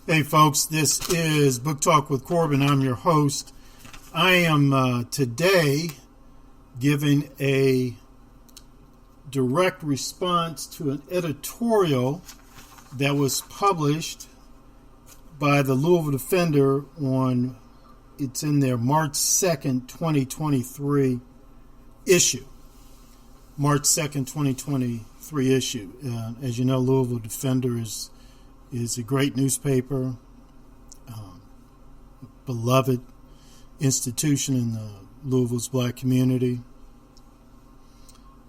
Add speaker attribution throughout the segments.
Speaker 1: Hey folks, this is Book Talk with Corbin. I'm your host. I am today giving a direct response to an editorial that was published by the Louisville Defender it's in their March 2nd, 2023 issue. March 2nd, 2023 issue. As you know, Louisville Defender is a great newspaper, beloved institution in the Louisville's black community.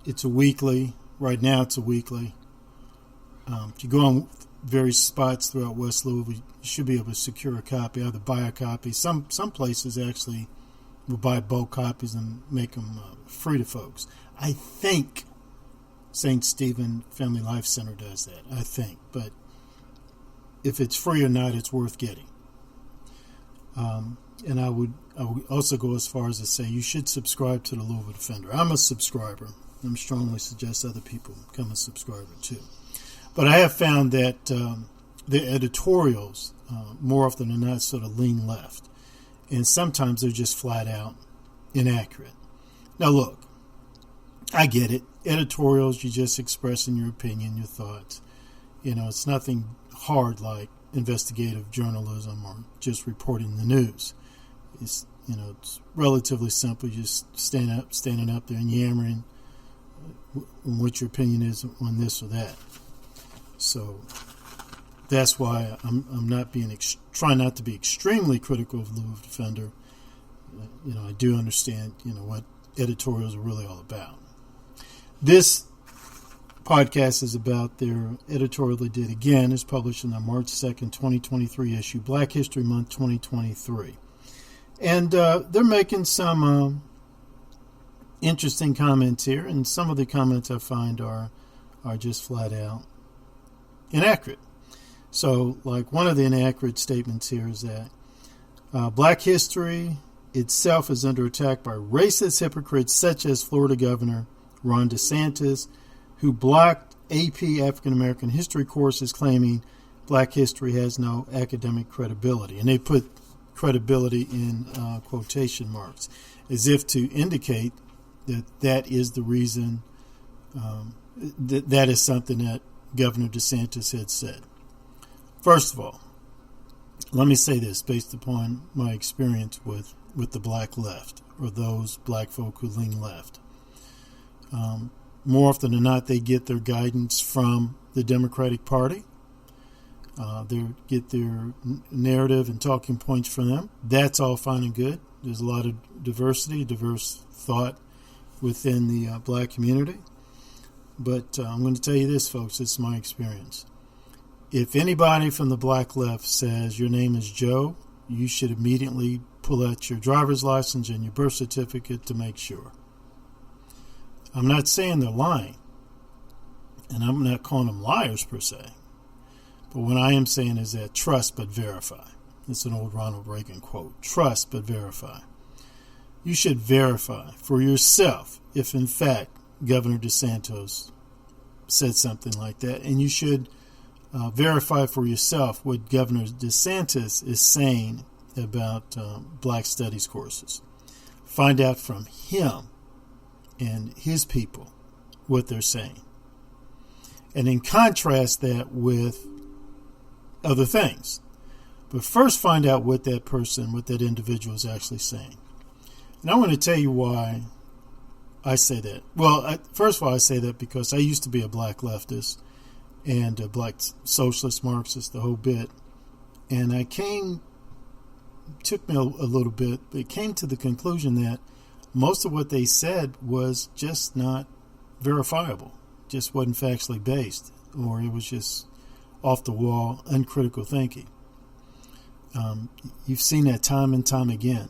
Speaker 1: It's a weekly. Right now it's a weekly. If you go on various spots throughout West Louisville, you should be able to secure a copy, either buy a copy. Some places actually will buy bulk copies and make them free to folks. I think St. Stephen Family Life Center does that, I think. But if it's free or not, it's worth getting. And I would also go as far as to say you should subscribe to the Louisville Defender. I'm a subscriber. I strongly suggest other people become a subscriber too. But I have found that the editorials, more often than not, sort of lean left. And sometimes they're just flat out inaccurate. Now look, I get it. Editorials, you're just expressing your opinion, your thoughts. You know, it's nothing hard like investigative journalism or just reporting the news. It's relatively simple. You just standing up there and yammering what your opinion is on this or that. So that's why I'm not trying not to be extremely critical of Louisville Defender. I do understand what editorials are really all about. This podcast is about their editorial they did again. It's published in the March 2nd, 2023 issue, Black History Month 2023. And they're making some interesting comments here, and some of the comments I find are just flat out inaccurate. So, like, one of the inaccurate statements here is that black history itself is under attack by racist hypocrites such as Florida Governor Ron DeSantis, who blocked AP African American history courses claiming black history has no academic credibility. And they put credibility in quotation marks, as if to indicate that is the reason, that is something that Governor DeSantis had said. First of all, let me say this based upon my experience with the black left, or those black folk who lean left. More often than not, they get their guidance from the Democratic Party. They get their narrative and talking points from them. That's all fine and good. There's a lot of diversity, diverse thought within the black community. But I'm going to tell you this, folks. It's my experience. If anybody from the black left says your name is Joe, you should immediately pull out your driver's license and your birth certificate to make sure. I'm not saying they're lying, and I'm not calling them liars per se. But what I am saying is that trust but verify. It's an old Ronald Reagan quote. Trust but verify. You should verify for yourself if, in fact, Governor DeSantis said something like that. And you should verify for yourself what Governor DeSantis is saying about black studies courses. Find out from him and his people what they're saying. And then contrast that with other things. But first find out what that individual is actually saying. And I want to tell you why I say that. Well, first of all, I say that because I used to be a black leftist and a black socialist, Marxist, the whole bit. And took me a little bit, but it came to the conclusion that most of what they said was just not verifiable, just wasn't factually based, or it was just off the wall, uncritical thinking. You've seen that time and time again.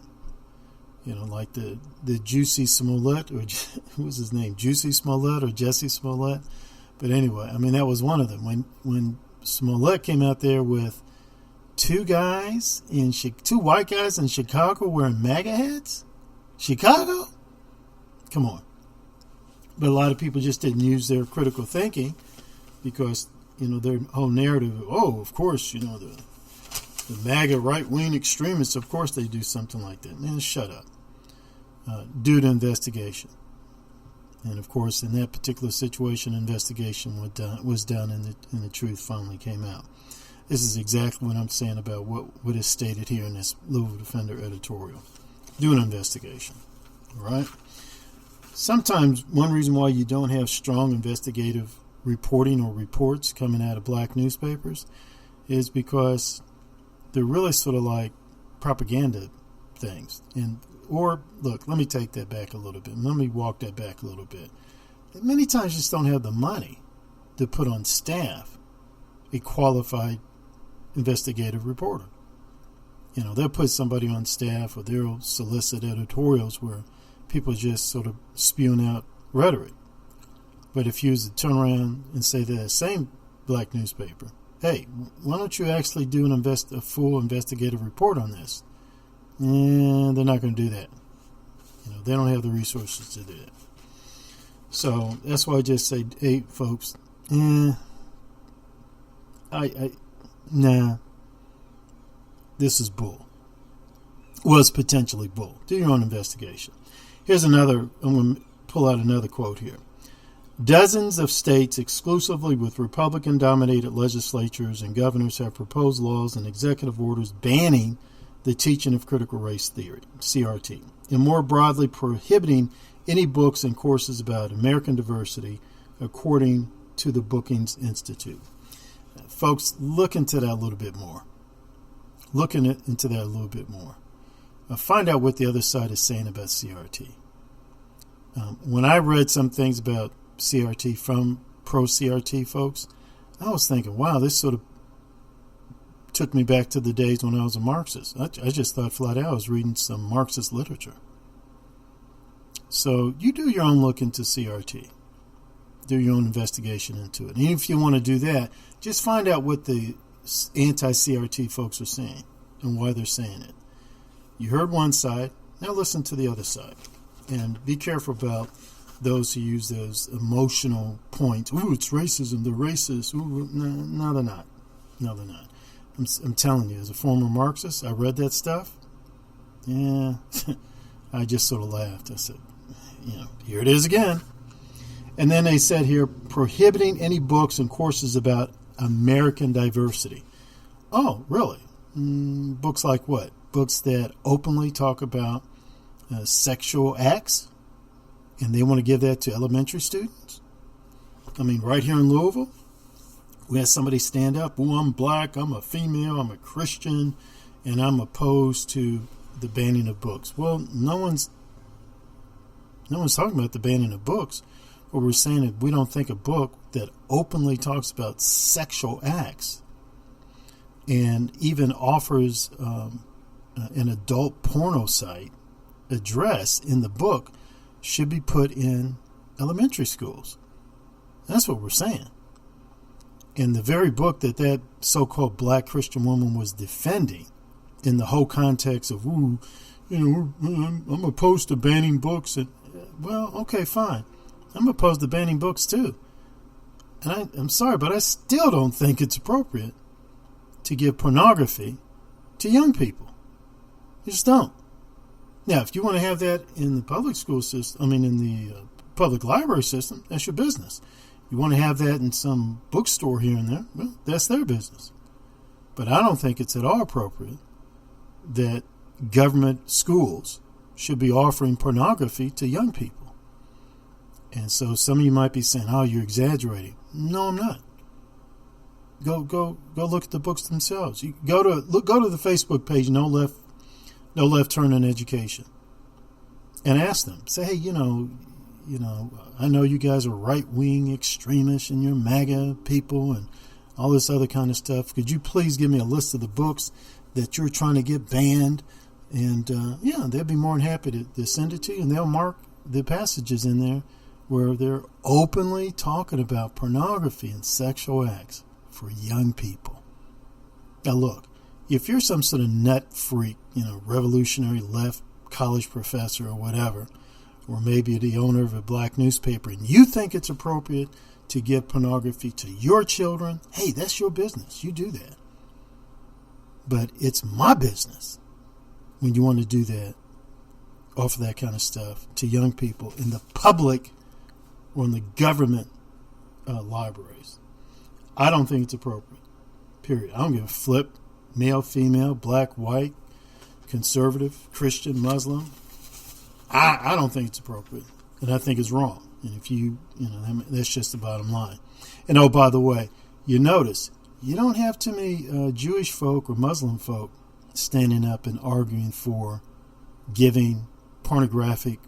Speaker 1: Like the Juicy Smollett, or what was his name, Juicy Smollett or Jesse Smollett. But anyway, that was one of them. When Smollett came out there with two white guys in Chicago wearing MAGA hats? Chicago? Come on. But a lot of people just didn't use their critical thinking because, their whole narrative, of course, the The MAGA right-wing extremists, of course they do something like that. Man, shut up. Do the investigation. And of course, in that particular situation, investigation was done and the truth finally came out. This is exactly what I'm saying about what is stated here in this Louisville Defender editorial. Do an investigation. All right? Sometimes one reason why you don't have strong investigative reporting or reports coming out of black newspapers is because they're really sort of like propaganda things. Or, look, let me take that back a little bit. Let me walk that back a little bit. Many times you just don't have the money to put on staff a qualified investigative reporter. You know, they'll put somebody on staff or they'll solicit editorials where people are just sort of spewing out rhetoric. But if you was to turn around and say to that same black newspaper, hey, why don't you actually do a full investigative report on this? And they're not going to do that. You know, they don't have the resources to do it. So that's why I just say, hey, folks, this is bull. Was potentially bull. Do your own investigation. Here's another, I'm going to pull out another quote here. Dozens of states exclusively with Republican-dominated legislatures and governors have proposed laws and executive orders banning the teaching of critical race theory, CRT, and more broadly prohibiting any books and courses about American diversity, according to the Brookings Institute. Folks, look into that a little bit more. Find out what the other side is saying about CRT. When I read some things about CRT from pro-CRT folks, I was thinking, wow, this sort of took me back to the days when I was a Marxist. I just thought flat out I was reading some Marxist literature. So you do your own look into CRT. Do your own investigation into it. And if you want to do that, just find out what the anti-CRT folks are saying and why they're saying it. You heard one side, now listen to the other side. And be careful about those who use those emotional points. Ooh, it's racism, they're racist. Ooh, no, they're not. No, they're not. I'm telling you, as a former Marxist, I read that stuff. Yeah, I just sort of laughed. I said, here it is again. And then they said here, prohibiting any books and courses about American diversity. Oh, really? Books like what? Books that openly talk about sexual acts? And they want to give that to elementary students? I mean, right here in Louisville, we had somebody stand up, oh, I'm black, I'm a female, I'm a Christian, and I'm opposed to the banning of books. Well, no one's talking about the banning of books. But we're saying that we don't think a book that openly talks about sexual acts and even offers an adult porno site address in the book should be put in elementary schools. That's what we're saying. In the very book that so-called black Christian woman was defending, in the whole context of, I'm opposed to banning books. Well, okay, fine. I'm opposed to banning books too. And I'm sorry, but I still don't think it's appropriate to give pornography to young people. You just don't. Now, if you want to have that in the public school system, in the public library system, that's your business. You want to have that in some bookstore here and there, well, that's their business. But I don't think it's at all appropriate that government schools should be offering pornography to young people. And so some of you might be saying, oh, you're exaggerating. No, I'm not. Go look at the books themselves. You go to the Facebook page, No Left Turn in Education, and ask them. Say, hey, I know you guys are right-wing extremists and you're MAGA people and all this other kind of stuff. Could you please give me a list of the books that you're trying to get banned? And they'll be more than happy to send it to you, and they'll mark the passages in there where they're openly talking about pornography and sexual acts for young people. Now look, if you're some sort of nut freak, revolutionary left college professor or whatever, or maybe the owner of a black newspaper, and you think it's appropriate to give pornography to your children, hey, that's your business. You do that. But it's my business when you want to do that, offer that kind of stuff to young people in the public or in the government libraries. I don't think it's appropriate, period. I don't give a flip, male, female, black, white, conservative, Christian, Muslim. I don't think it's appropriate, and I think it's wrong. And if that's just the bottom line. And oh, by the way, you notice you don't have too many Jewish folk or Muslim folk standing up and arguing for giving pornographic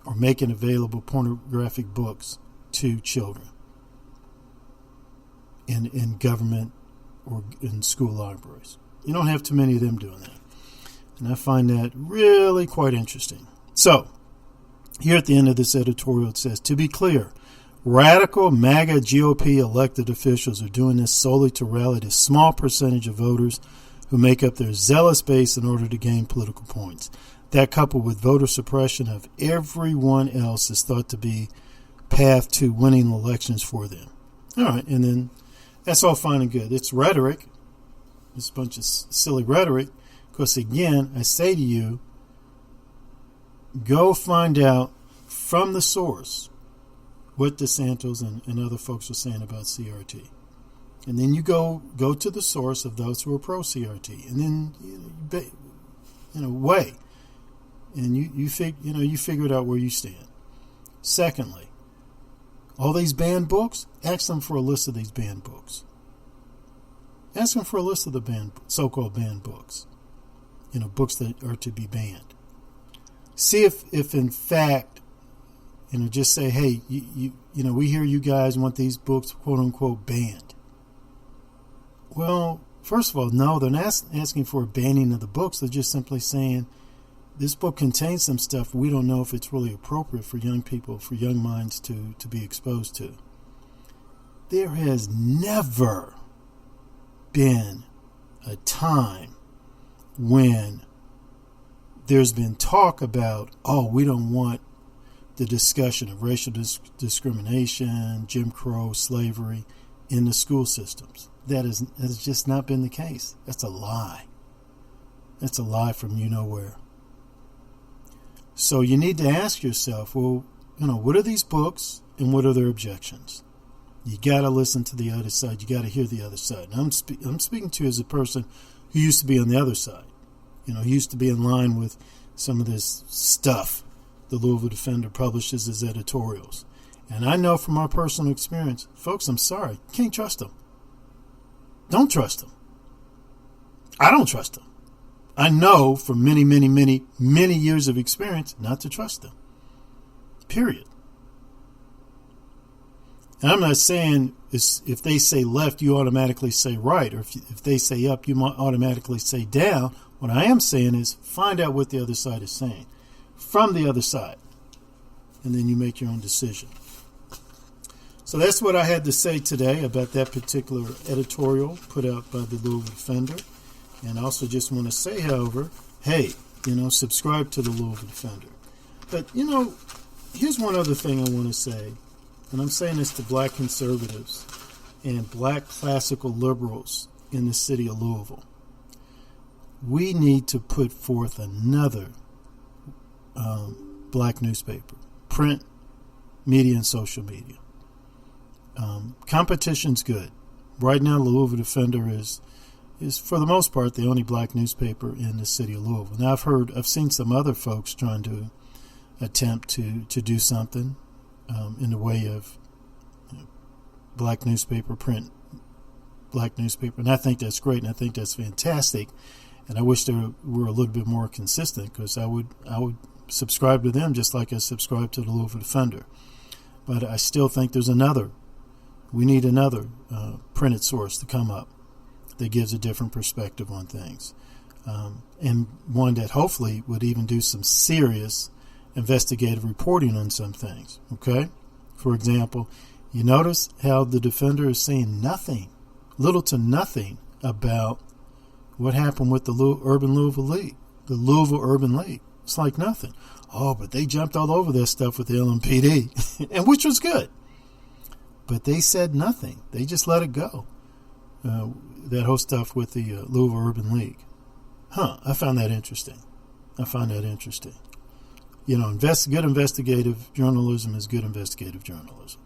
Speaker 1: or making available pornographic books to children in government or in school libraries. You don't have too many of them doing that. And I find that really quite interesting. So, here at the end of this editorial, it says, to be clear, radical MAGA GOP elected officials are doing this solely to rally the small percentage of voters who make up their zealous base in order to gain political points. That, coupled with voter suppression of everyone else, is thought to be path to winning elections for them. All right, and then that's all fine and good. It's rhetoric. It's a bunch of silly rhetoric. Because, again, I say to you, go find out from the source what DeSantis and other folks are saying about CRT. And then you go to the source of those who are pro-CRT. And then, weigh. And you figure it out where you stand. Secondly, all these banned books, ask them for a list of these banned books. Ask them for a list of the so-called banned books. Books that are to be banned. See if in fact, just say, hey, we hear you guys want these books, quote unquote, banned. Well, first of all, no, they're not asking for a banning of the books. They're just simply saying this book contains some stuff we don't know if it's really appropriate for young people, for young minds to be exposed to. There has never been a time when there's been talk about, we don't want the discussion of racial discrimination, Jim Crow, slavery in the school systems. That has just not been the case. That's a lie. That's a lie from you-know-where. So you need to ask yourself, what are these books and what are their objections? You got to listen to the other side. You got to hear the other side. And I'm speaking to you as a person who used to be on the other side. He used to be in line with some of this stuff the Louisville Defender publishes as editorials. And I know from our personal experience, folks, I'm sorry, you can't trust them. Don't trust them. I don't trust them. I know from many, many, many, many years of experience not to trust them. Period. And I'm not saying if they say left, you automatically say right, or if they say up, you might automatically say down. What I am saying is find out what the other side is saying from the other side, and then you make your own decision. So that's what I had to say today about that particular editorial put out by the Louisville Defender. And I also just want to say, however, hey, subscribe to the Louisville Defender. But, here's one other thing I want to say, and I'm saying this to black conservatives and black classical liberals in the city of Louisville. We need to put forth another black newspaper, print, media, and social media. Competition's good. Right now, the Louisville Defender is for the most part the only black newspaper in the city of Louisville. Now, I've seen some other folks trying to attempt to do something in the way of black newspaper, print black newspaper, and I think that's great, and I think that's fantastic. And I wish they were a little bit more consistent, because I would subscribe to them just like I subscribe to the Louisville Defender. But I still think we need another printed source to come up that gives a different perspective on things. And one that hopefully would even do some serious investigative reporting on some things. Okay? For example, you notice how the Defender is saying little to nothing about what happened with the Louisville League, the Louisville Urban League. It's like nothing. Oh, but they jumped all over this stuff with the LMPD, and which was good. But they said nothing. They just let it go. that whole stuff with the Louisville Urban League. I found that interesting. You know, good investigative journalism is good investigative journalism.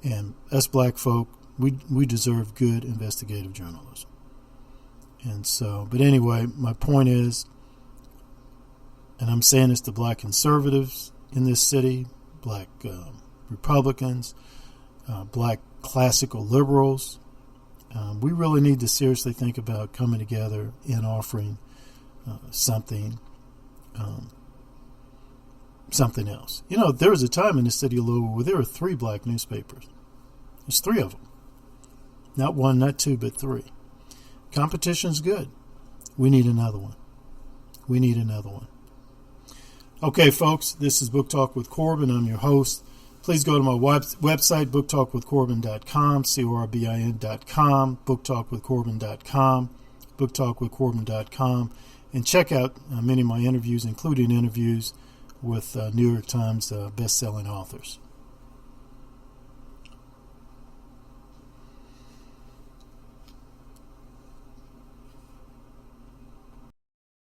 Speaker 1: And us black folk, we deserve good investigative journalism. And so, but anyway, my point is, and I'm saying this to black conservatives in this city, black Republicans, black classical liberals, we really need to seriously think about coming together and offering something else. You know, there was a time in the city of Louisville where there were 3 black newspapers. There's 3 of them. Not 1, not 2, but 3. Competition's good. We need another one. Okay, folks, this is Book Talk with Corbin. I'm your host. Please go to my website, booktalkwithcorbin.com, corbin.com, booktalkwithcorbin.com, booktalkwithcorbin.com, and check out many of my interviews, including interviews with New York Times best-selling authors.